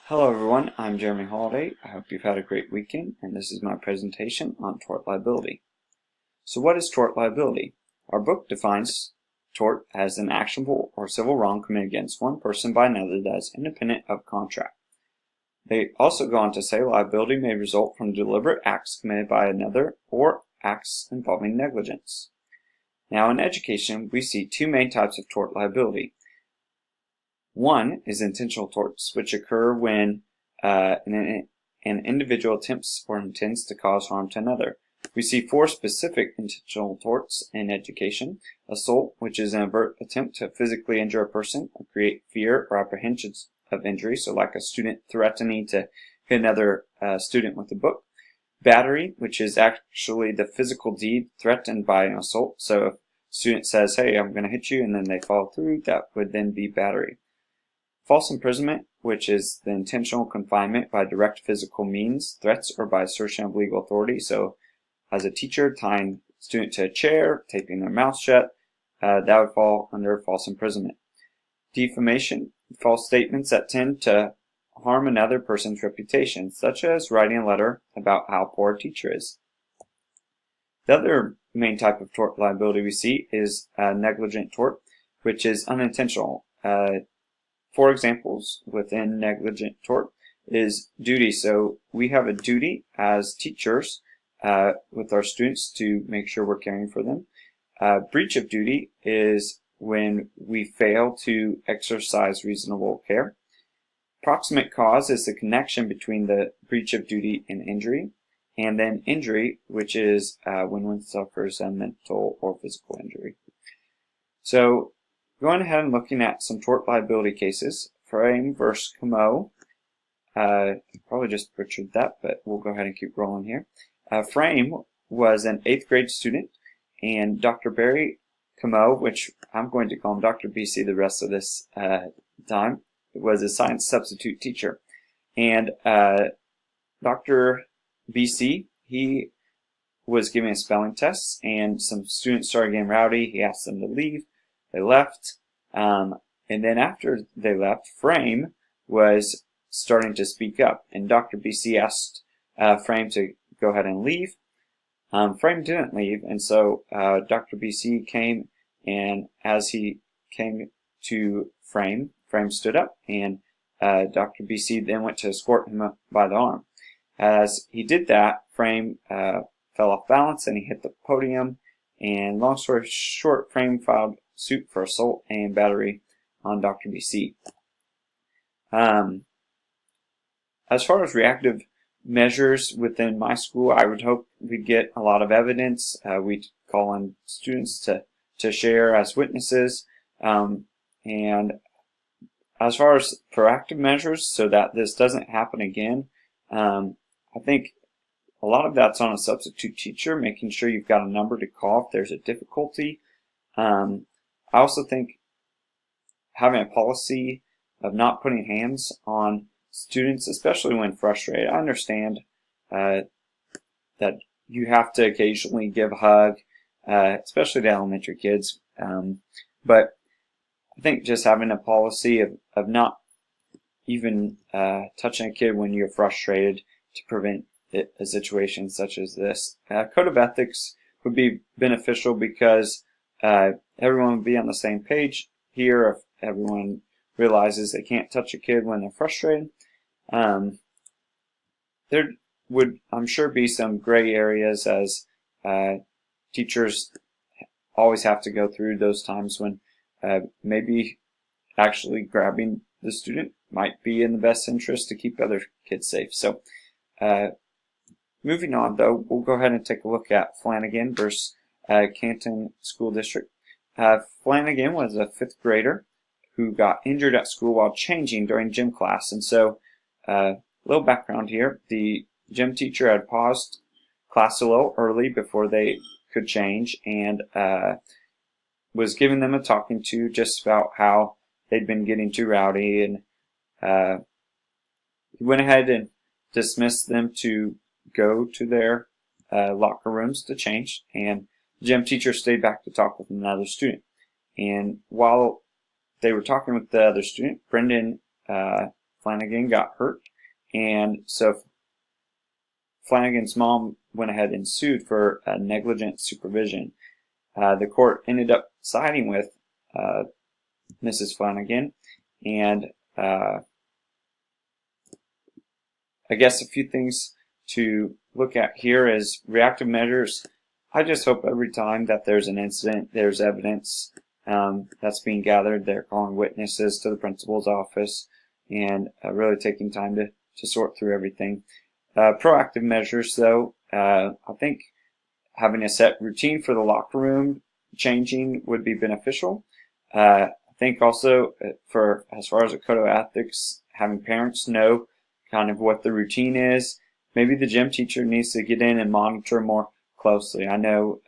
Hello everyone, I'm Jeremy Holiday. I hope you've had a great weekend, and this is my presentation on tort liability. So what is tort liability? Our book defines tort as an actionable or civil wrong committed against one person by another that is independent of contract. They also go on to say liability may result from deliberate acts committed by another or acts involving negligence. Now in education, we see two main types of tort liability. One is intentional torts, which occur when an individual attempts or intends to cause harm to another. We see four specific intentional torts in education. Assault, which is an overt attempt to physically injure a person or create fear or apprehensions of injury, so like a student threatening to hit another student with a book. Battery, which is actually the physical deed threatened by an assault, so if a student says, hey, I'm going to hit you, and then they follow through, that would then be battery. False imprisonment, which is the intentional confinement by direct physical means, threats, or by assertion of legal authority. So as a teacher, tying a student to a chair, taping their mouth shut, that would fall under false imprisonment. Defamation, false statements that tend to harm another person's reputation, such as writing a letter about how poor a teacher is. The other main type of tort liability we see is negligent tort, which is unintentional. For examples within negligent tort is duty. So we have a duty as teachers with our students to make sure we're caring for them. Breach of duty is when we fail to exercise reasonable care. Proximate cause is the connection between the breach of duty and injury. And then injury, which is when one suffers a mental or physical injury. So going ahead and looking at some tort liability cases, Frame versus Comeaux. Probably just butchered that, but we'll go ahead and keep rolling here. Frame was an 8th grade student, and Dr. Barry Comeaux, which I'm going to call him Dr. BC the rest of this time, was a science substitute teacher. And Dr. BC, he was giving a spelling test, and some students started getting rowdy. He asked them to leave. They left, and then after they left, Frame was starting to speak up, and Dr. BC asked Frame to go ahead and leave. Frame didn't leave, and so Dr. BC came, and as he came to Frame, Frame stood up, and Dr. BC then went to escort him up by the arm. As he did that, Frame fell off balance, and he hit the podium, and long story short, Frame filed suit for assault and battery on Dr. BC. As far as reactive measures within my school, I would hope we'd get a lot of evidence. We'd call on students to share as witnesses. And as far as proactive measures so that this doesn't happen again, I think a lot of that's on a substitute teacher, making sure you've got a number to call if there's a difficulty. I also think having a policy of not putting hands on students, especially when frustrated. I understand that you have to occasionally give a hug, especially to elementary kids, but I think just having a policy of not even touching a kid when you're frustrated to prevent a situation such as this. Code of ethics would be beneficial because everyone would be on the same page here if everyone realizes they can't touch a kid when they're frustrated. There would, I'm sure, be some gray areas as teachers always have to go through those times when maybe actually grabbing the student might be in the best interest to keep other kids safe. So moving on, though, we'll go ahead and take a look at Flanagan versus Canton School District. Flanagan was a 5th grader who got injured at school while changing during gym class. And so, a little background here. The gym teacher had paused class a little early before they could change and was giving them a talking to just about how they'd been getting too rowdy. And he went ahead and dismissed them to go to their locker rooms to change. And the gym teacher stayed back to talk with another student. And while they were talking with the other student, Brendan Flanagan got hurt, and so Flanagan's mom went ahead and sued for negligent supervision. The court ended up siding with Mrs. Flanagan, and I guess a few things to look at here is reactive measures. I just hope every time that there's an incident, there's evidence that's being gathered. They're calling witnesses to the principal's office and really taking time to sort through everything. Proactive measures, though, I think having a set routine for the locker room changing would be beneficial. I think also for as far as a code of ethics, having parents know kind of what the routine is. Maybe the gym teacher needs to get in and monitor more closely. I know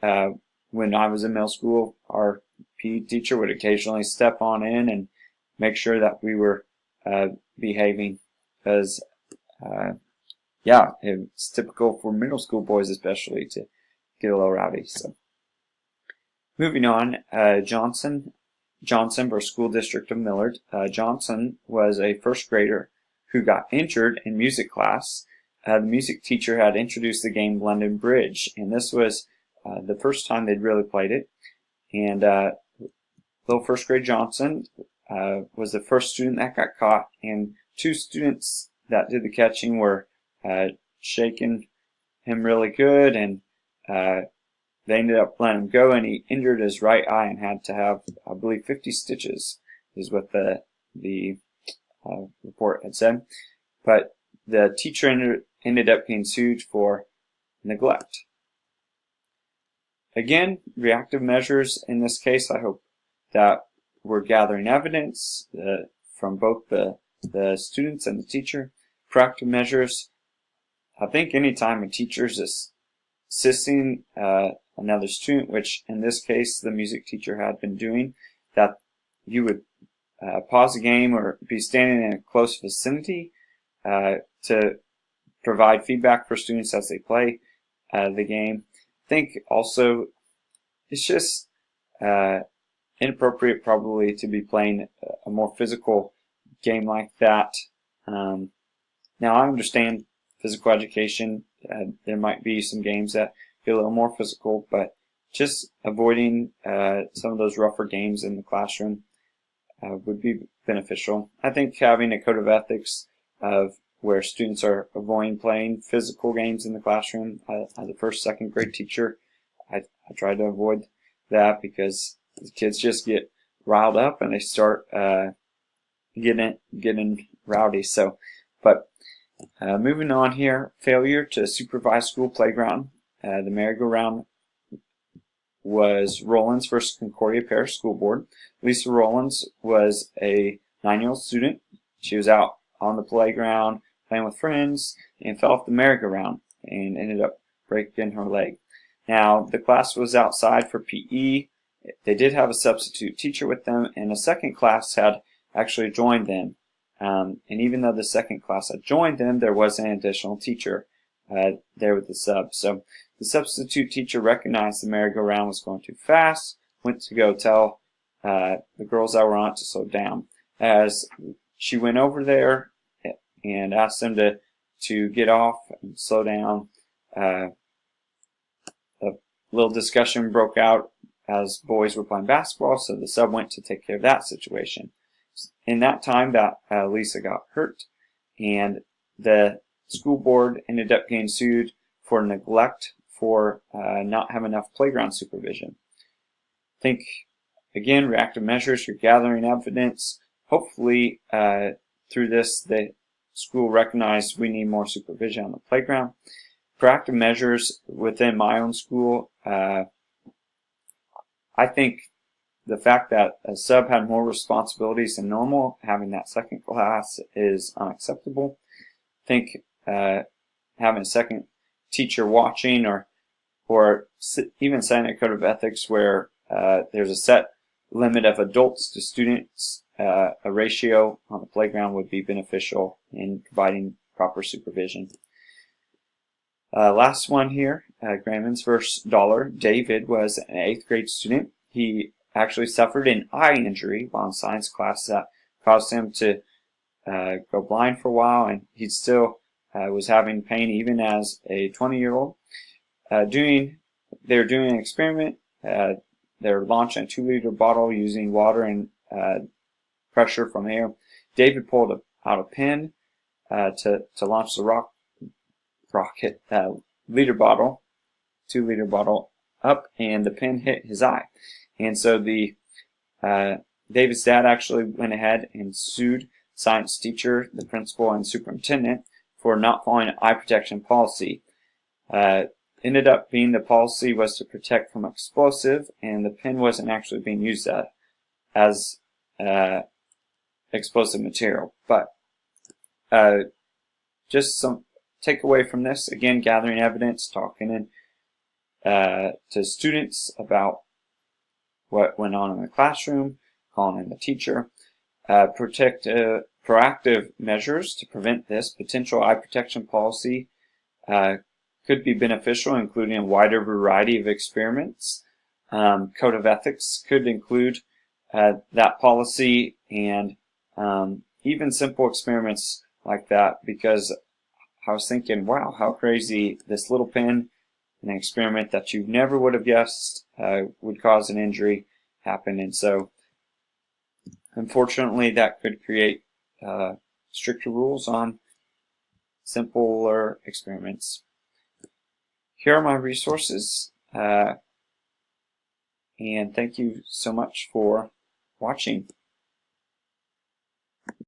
when I was in middle school, our PE teacher would occasionally step on in and make sure that we were behaving, because yeah, it's typical for middle school boys especially to get a little rowdy. So, moving on, Johnson versus School District of Millard. Johnson was a first grader who got injured in music class. The music teacher had introduced the game London Bridge, and this was the first time they'd really played it. And little first grade Johnson was the first student that got caught, and two students that did the catching were shaking him really good, and they ended up letting him go, and he injured his right eye and had to have, I believe, 50 stitches is what the report had said. But the teacher ended up being sued for neglect. Again, reactive measures in this case, I hope that we're gathering evidence from both the students and the teacher. Proactive measures, I think anytime a teacher is assisting another student, which in this case the music teacher had been doing, that you would pause the game or be standing in a close vicinity to provide feedback for students as they play the game. I think also it's just inappropriate probably to be playing a more physical game like that. Now I understand physical education, there might be some games that get a little more physical, but just avoiding some of those rougher games in the classroom would be beneficial. I think having a code of ethics of where students are avoiding playing physical games in the classroom. As a first, second grade teacher, I try to avoid that because the kids just get riled up and they start getting rowdy. So, but moving on here, failure to supervise school playground. The merry-go-round was Rollins versus Concordia Parish School Board. Lisa Rollins was a 9-year-old student. She was out on the playground playing with friends and fell off the merry-go-round and ended up breaking her leg. Now, the class was outside for PE. They did have a substitute teacher with them, and a second class had actually joined them. And even though the second class had joined them, there was an additional teacher there with the sub. So the substitute teacher recognized the merry-go-round was going too fast, went to go tell the girls that were on it to slow down. As she went over there and asked them to get off and slow down, a little discussion broke out as boys were playing basketball, so the sub went to take care of that situation. In that time, that Lisa got hurt, and the school board ended up getting sued for neglect for not having enough playground supervision. I think, again, reactive measures, you're gathering evidence. Hopefully, through this, the school recognized we need more supervision on the playground. Proactive measures within my own school, I think the fact that a sub had more responsibilities than normal, having that second class, is unacceptable. I think having a second teacher watching or even setting a code of ethics where there's a set limit of adults to students, a ratio on the playground would be beneficial in providing proper supervision. Last one here, Grammens versus Dollar. David was an 8th grade student. He actually suffered an eye injury while in science class that caused him to go blind for a while, and he still was having pain even as a 20-year-old. They're doing an experiment. They're launching a 2-liter bottle using water and pressure from air. David pulled out a pin to launch the rocket liter bottle, 2-liter bottle up, and the pin hit his eye. And so David's dad actually went ahead and sued science teacher, the principal, and superintendent for not following eye protection policy. Ended up being the policy was to protect from explosive, and the pin wasn't actually being used as explosive material. But just some takeaway from this, again, gathering evidence, talking to students about what went on in the classroom, calling in the teacher, proactive measures to prevent this. Potential eye protection policy could be beneficial, including a wider variety of experiments. Code of ethics could include that policy, and even simple experiments like that, because I was thinking, wow, how crazy, this little pin, an experiment that you never would have guessed would cause an injury, happen. And so unfortunately that could create stricter rules on simpler experiments. Here are my resources, and thank you so much for watching.